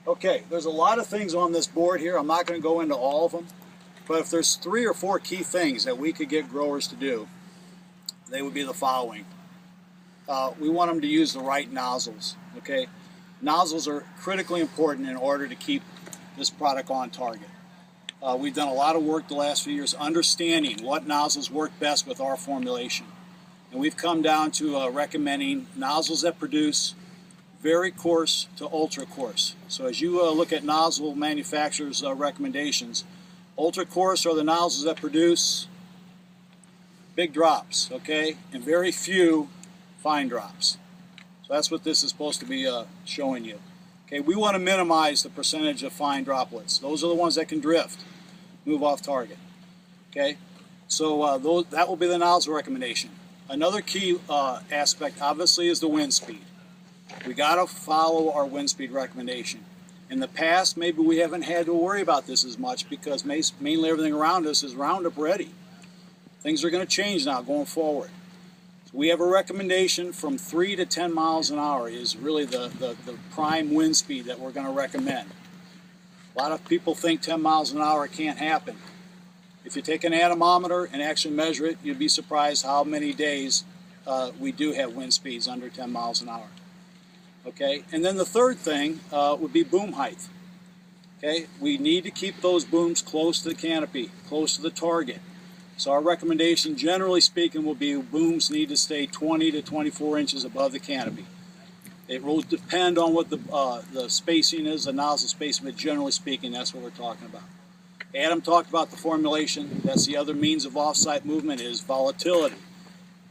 Okay, there's a lot of things on this board here. I'm not going to go into all of them, but if there's 3 or 4 key things that we could get growers to do, they would be the following. We want them to use the right nozzles, okay? Nozzles are critically important in order to keep this product on target. We've done a lot of work the last few years understanding what nozzles work best with our formulation. And we've come down to recommending nozzles that produce very coarse to ultra coarse. So as you look at nozzle manufacturers' recommendations, ultra coarse are the nozzles that produce big drops, okay, and very few fine drops. So that's what this is supposed to be showing you. Okay, we want to minimize the percentage of fine droplets. Those are the ones that can drift, move off target. Okay, so that will be the nozzle recommendation. Another key aspect, obviously, is the wind speed. We got to follow our wind speed recommendation. In the past, maybe we haven't had to worry about this as much because mainly everything around us is Roundup ready. Things are going to change now going forward. So we have a recommendation from 3 to 10 miles an hour is really the prime wind speed that we're going to recommend. A lot of people think 10 miles an hour can't happen. If you take an anemometer and actually measure it, you'd be surprised how many days we do have wind speeds under 10 miles an hour. Okay, and then the third thing would be boom height. Okay, we need to keep those booms close to the canopy, close to the target. So our recommendation, generally speaking, will be booms need to stay 20 to 24 inches above the canopy. It will depend on what the spacing is, the nozzle spacing, but generally speaking, that's what we're talking about. Adam talked about the formulation. That's the other means of off-site movement is volatility.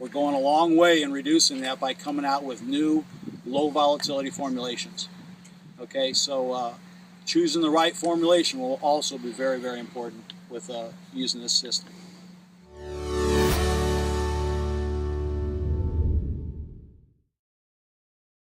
We're going a long way in reducing that by coming out with new low volatility formulations. Okay, so choosing the right formulation will also be very, very important with using this system.